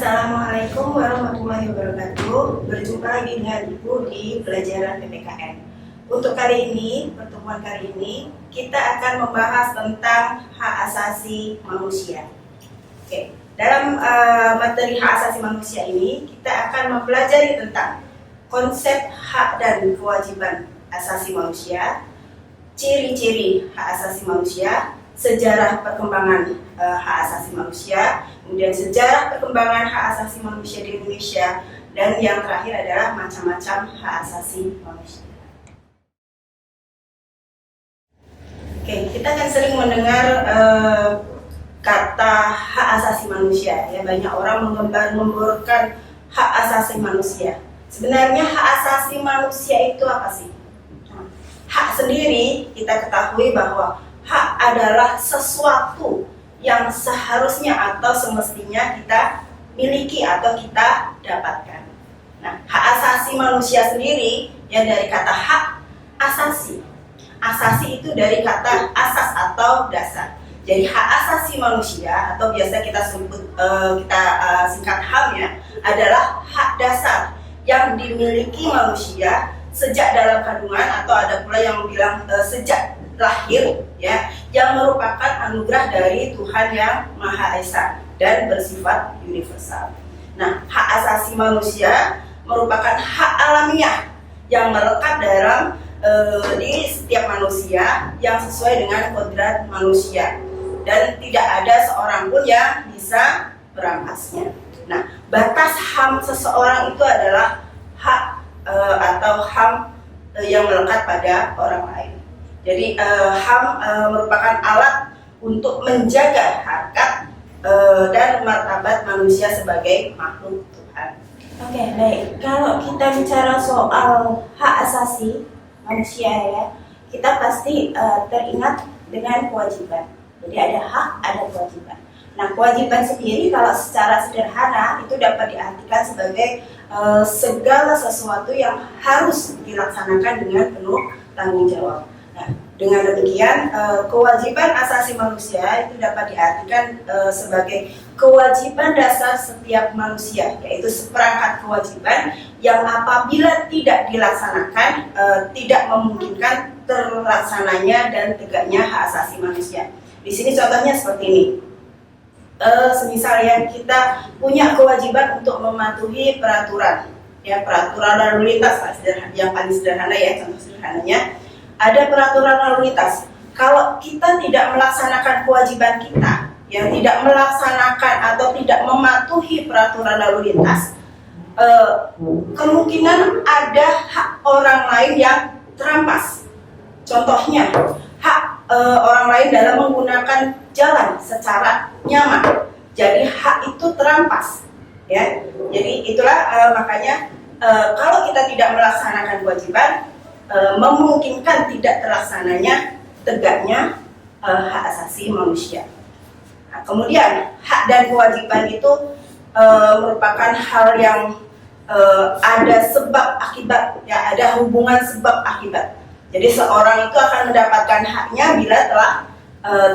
Assalamualaikum warahmatullahi wabarakatuh. Berjumpa lagi dengan Ibu di pelajaran PPKN. Untuk kali ini, pertemuan kali ini, kita akan membahas tentang hak asasi manusia. Oke, dalam materi hak asasi manusia ini, kita akan mempelajari tentang konsep hak dan kewajiban asasi manusia, ciri-ciri hak asasi manusia, sejarah perkembangan hak asasi manusia, kemudian sejarah perkembangan hak asasi manusia di Indonesia, dan yang terakhir adalah macam-macam hak asasi manusia. Oke, kita kan sering mendengar kata hak asasi manusia, ya, banyak orang menggembar-gemborkan hak asasi manusia. Sebenarnya hak asasi manusia itu apa sih? Hak sendiri kita ketahui bahwa hak adalah sesuatu yang seharusnya atau semestinya kita miliki atau kita dapatkan. Nah, hak asasi manusia sendiri yang dari kata hak asasi. Asasi itu dari kata asas atau dasar. Jadi hak asasi manusia atau biasa kita sebut singkat HAM adalah hak dasar yang dimiliki manusia sejak dalam kandungan, atau ada pula yang bilang sejak lahir, ya, yang merupakan anugerah dari Tuhan yang Maha Esa dan bersifat universal. Nah, hak asasi manusia merupakan hak alamiah yang melekat dalam di setiap manusia yang sesuai dengan kodrat manusia, dan tidak ada seorang pun yang bisa merampasnya. Nah, batas HAM seseorang itu adalah hak atau HAM yang melekat pada orang lain. Jadi HAM merupakan alat untuk menjaga harkat dan martabat manusia sebagai makhluk Tuhan. Oke, baik. Kalau kita bicara soal hak asasi manusia, ya, kita pasti teringat dengan kewajiban. Jadi ada hak, ada kewajiban. Nah, kewajiban sendiri kalau secara sederhana itu dapat diartikan sebagai segala sesuatu yang harus dilaksanakan dengan penuh tanggung jawab. Nah, dengan demikian kewajiban asasi manusia itu dapat diartikan sebagai kewajiban dasar setiap manusia, yaitu seperangkat kewajiban yang apabila tidak dilaksanakan tidak memungkinkan terlaksananya dan tegaknya hak asasi manusia. Di sini contohnya seperti ini. Semisal ya, kita punya kewajiban untuk mematuhi peraturan, ya, peraturan lalu lintas yang paling sederhana, ya, contoh sederhananya ada peraturan lalu lintas. Kalau kita tidak melaksanakan kewajiban kita, yang tidak melaksanakan atau tidak mematuhi peraturan lalu lintas, kemungkinan ada hak orang lain yang terampas. Contohnya, hak orang lain dalam menggunakan jalan secara nyaman. Jadi hak itu terampas, ya. Jadi itulah makanya kalau kita tidak melaksanakan kewajiban, memungkinkan tidak terlaksananya tegaknya hak asasi manusia. Nah, kemudian hak dan kewajiban itu merupakan hal yang ada sebab akibat, ya, ada hubungan sebab akibat. Jadi seorang itu akan mendapatkan haknya bila telah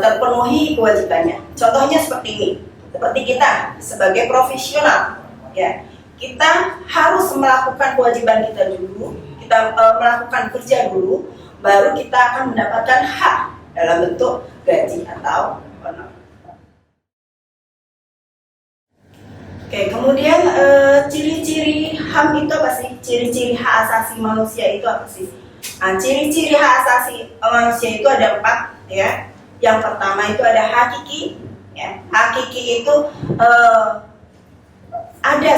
terpenuhi kewajibannya. Contohnya seperti ini, seperti kita sebagai profesional, ya, kita harus melakukan kewajiban kita dulu, kita melakukan kerja dulu, baru kita akan mendapatkan hak dalam bentuk gaji atau honor. Oke, kemudian ciri-ciri HAM itu apa sih? Ciri-ciri hak asasi manusia itu apa sih? Nah, ciri-ciri hak asasi manusia itu ada 4, ya. Yang pertama itu ada hakiki, ya. Hakiki itu ada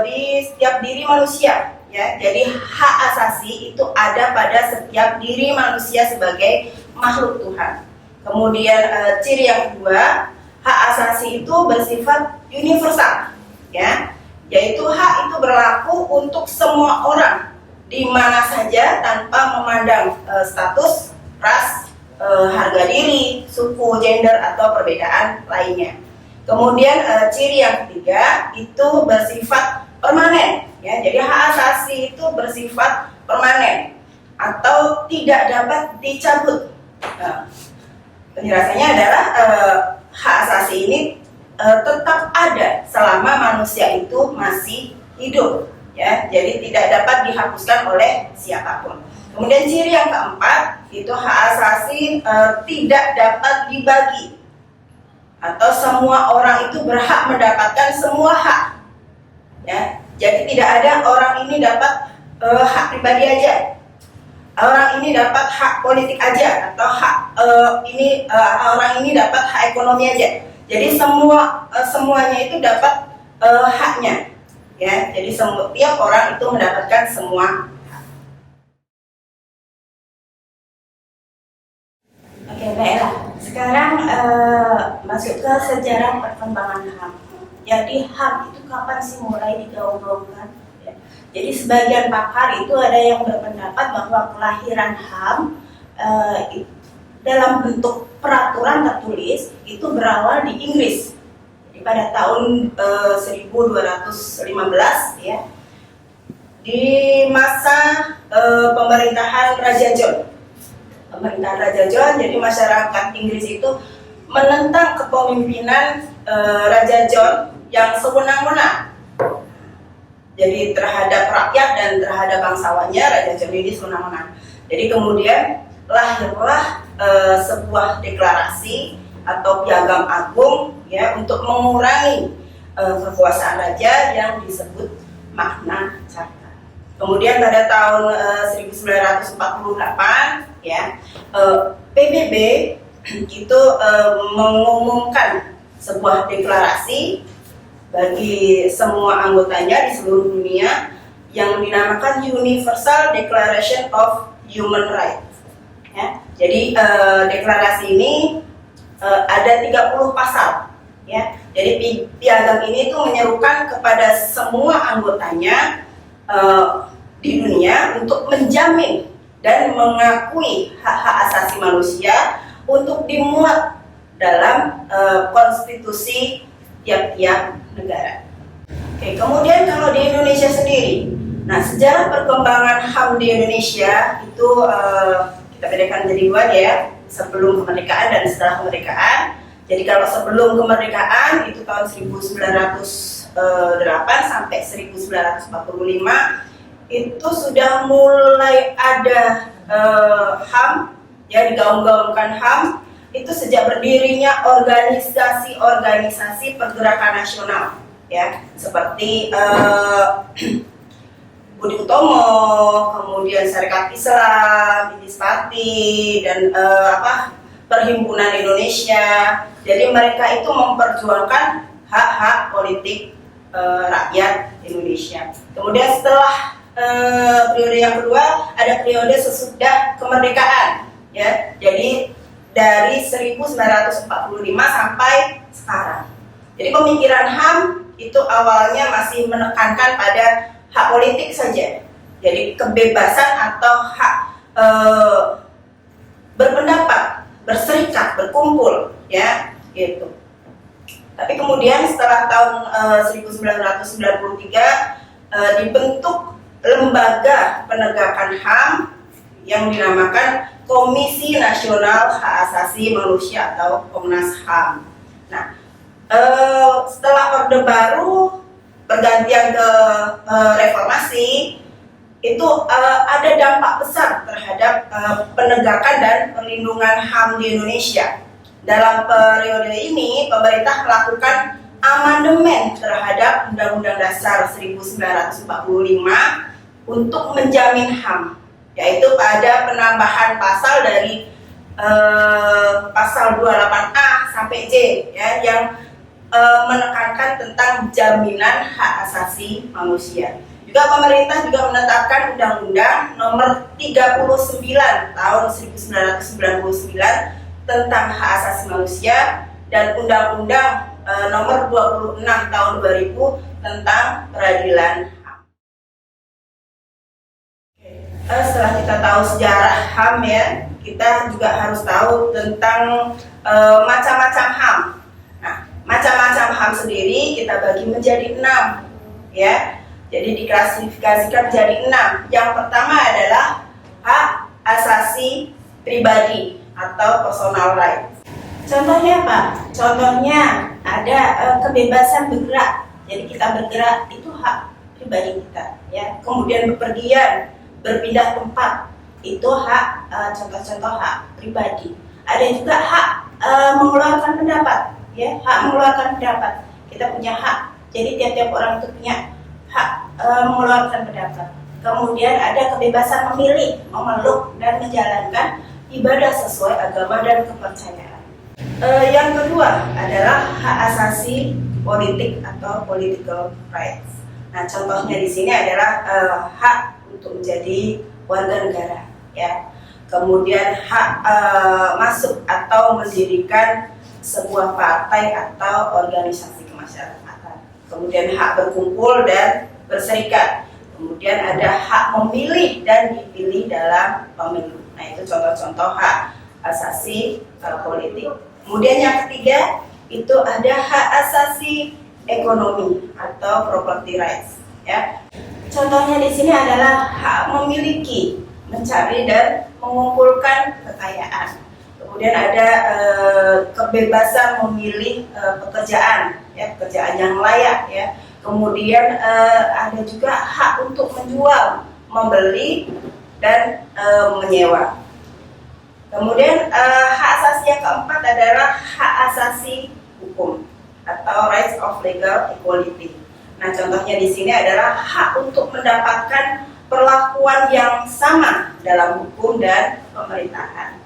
di setiap diri manusia, ya. Jadi hak asasi itu ada pada setiap diri manusia sebagai makhluk Tuhan. Kemudian ciri yang kedua, hak asasi itu bersifat universal, ya. Yaitu hak itu berlaku untuk semua orang di mana saja tanpa memandang status, ras, harga diri, suku, gender, atau perbedaan lainnya. Kemudian ciri yang ketiga itu bersifat permanen, ya. Jadi hak asasi itu bersifat permanen atau tidak dapat dicabut. Penjelasannya adalah hak asasi ini tetap ada selama manusia itu masih hidup, ya. Jadi tidak dapat dihapuskan oleh siapapun. Kemudian ciri yang keempat itu hak asasi tidak dapat dibagi, atau semua orang itu berhak mendapatkan semua hak, ya. Jadi tidak ada orang ini dapat hak pribadi aja, orang ini dapat hak politik aja, atau orang ini dapat hak ekonomi aja. Jadi semuanya itu dapat haknya, ya. Jadi setiap orang itu mendapatkan semua hak. Oke, baiklah. Sekarang masuk ke sejarah perkembangan HAM. Jadi HAM itu kapan sih mulai digaung-gaungkan? Ya. Jadi sebagian pakar itu ada yang berpendapat bahwa kelahiran HAM dalam bentuk peraturan tertulis itu berawal di Inggris. Jadi pada tahun 1215, ya, di masa pemerintahan Raja John. Pemerintahan Raja John, jadi masyarakat Inggris itu menentang kepemimpinan Raja John yang sewenang-wenang. Jadi terhadap rakyat dan terhadap bangsawannya, Raja John ini sewenang-wenang. Jadi kemudian lahirlah sebuah deklarasi atau piagam agung, ya, untuk mengurangi kekuasaan raja yang disebut Magna Carta. Kemudian pada tahun 1948, ya, PBB itu mengumumkan sebuah deklarasi bagi semua anggotanya di seluruh dunia yang dinamakan Universal Declaration of Human Rights. Ya, jadi deklarasi ini ada 30 pasal, ya. Jadi piagam ini tuh menyerukan kepada semua anggotanya di dunia untuk menjamin dan mengakui hak-hak asasi manusia untuk dimuat dalam konstitusi tiap-tiap negara. Oke, kemudian kalau di Indonesia sendiri, nah, sejarah perkembangan HAM di Indonesia itu kita bedakan jadi dua, ya, sebelum kemerdekaan dan setelah kemerdekaan. Jadi kalau sebelum kemerdekaan itu tahun 1908 sampai 1945 itu sudah mulai ada HAM, ya, digaung-gaungkan HAM itu sejak berdirinya organisasi-organisasi pergerakan nasional, ya, seperti Budi Utomo, kemudian Serikat Islam, Inispati, dan Perhimpunan Indonesia. Jadi mereka itu memperjuangkan hak-hak politik rakyat Indonesia. Kemudian setelah periode yang kedua ada periode sesudah kemerdekaan, ya. Jadi dari 1945 sampai sekarang. Jadi pemikiran HAM itu awalnya masih menekankan pada hak politik saja, jadi kebebasan atau hak berpendapat, berserikat, berkumpul, ya, gitu. Tapi kemudian setelah tahun 1993 dibentuk lembaga penegakan HAM yang dinamakan Komisi Nasional Hak Asasi Manusia atau Komnas HAM. Nah, setelah Orde Baru pergantian ke reformasi itu ada dampak besar terhadap penegakan dan perlindungan HAM di Indonesia. Dalam periode ini pemerintah melakukan amandemen terhadap Undang-Undang Dasar 1945 untuk menjamin HAM, yaitu pada penambahan pasal dari pasal 28A sampai J, ya, yang menekankan tentang jaminan hak asasi manusia. Juga pemerintah juga menetapkan Undang-Undang Nomor 39 Tahun 1999 tentang hak asasi manusia dan Undang-Undang Nomor 26 Tahun 2000 tentang peradilan HAM. Setelah kita tahu sejarah HAM, ya, kita juga harus tahu tentang macam-macam HAM. Macam-macam HAM sendiri kita bagi menjadi 6, ya. Jadi diklasifikasikan menjadi 6. Yang pertama adalah hak asasi pribadi atau personal rights. Contohnya apa? Contohnya ada kebebasan bergerak. Jadi kita bergerak itu hak pribadi kita, ya. Kemudian bepergian, berpindah tempat itu hak, contoh-contoh hak pribadi. Ada juga hak mengeluarkan pendapat, ya. Hak mengeluarkan pendapat. Kita punya hak. Jadi tiap-tiap orang itu punya hak mengeluarkan pendapat. Kemudian ada kebebasan memilih, memeluk dan menjalankan ibadah sesuai agama dan kepercayaan. Yang kedua adalah hak asasi politik atau political rights. Nah, contohnya di sini adalah hak untuk menjadi warga negara, ya. Kemudian hak masuk atau mendirikan sebuah partai atau organisasi kemasyarakatan. Kemudian hak berkumpul dan berserikat. Kemudian ada hak memilih dan dipilih dalam pemilu. Nah, itu contoh-contoh hak asasi politik. Kemudian yang ketiga itu ada hak asasi ekonomi atau property rights, ya. Contohnya di sini adalah hak memiliki, mencari dan mengumpulkan kekayaan. Kemudian ada kebebasan memilih pekerjaan, ya, pekerjaan yang layak, ya. Kemudian ada juga hak untuk menjual, membeli dan menyewa. Kemudian hak asasi yang keempat adalah hak asasi hukum atau rights of legal equality. Nah, contohnya di sini adalah hak untuk mendapatkan perlakuan yang sama dalam hukum dan pemerintahan.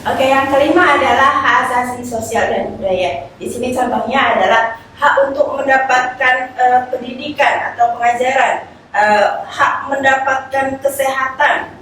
Oke, yang kelima adalah hak asasi sosial dan budaya. Di sini contohnya adalah hak untuk mendapatkan pendidikan atau pengajaran, hak mendapatkan kesehatan,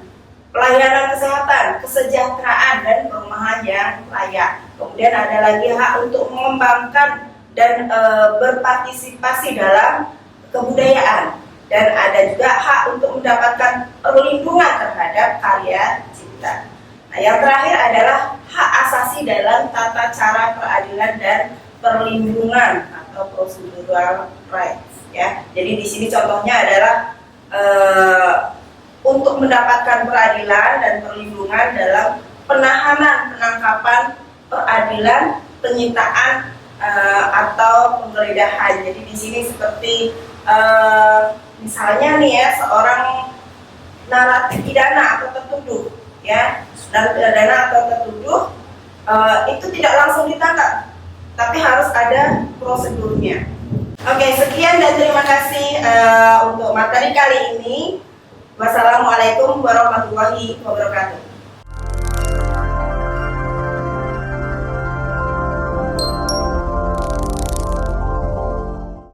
pelayanan kesehatan, kesejahteraan, dan perumahan yang layak. Kemudian ada lagi hak untuk mengembangkan dan berpartisipasi dalam kebudayaan. Dan ada juga hak untuk mendapatkan perlindungan terhadap karya cipta. Nah, yang terakhir adalah hak asasi dalam tata cara peradilan dan perlindungan atau procedural rights, ya. Jadi di sini contohnya adalah untuk mendapatkan peradilan dan perlindungan dalam penahanan, penangkapan, peradilan, penyitaan atau penggeledahan. Jadi di sini seperti misalnya nih, ya, seorang narapidana atau tertuduh, ya, narapidana atau tertuduh itu tidak langsung ditangkap, tapi harus ada prosedurnya. Oke, sekian dan terima kasih untuk materi kali ini. Wassalamualaikum warahmatullahi wabarakatuh.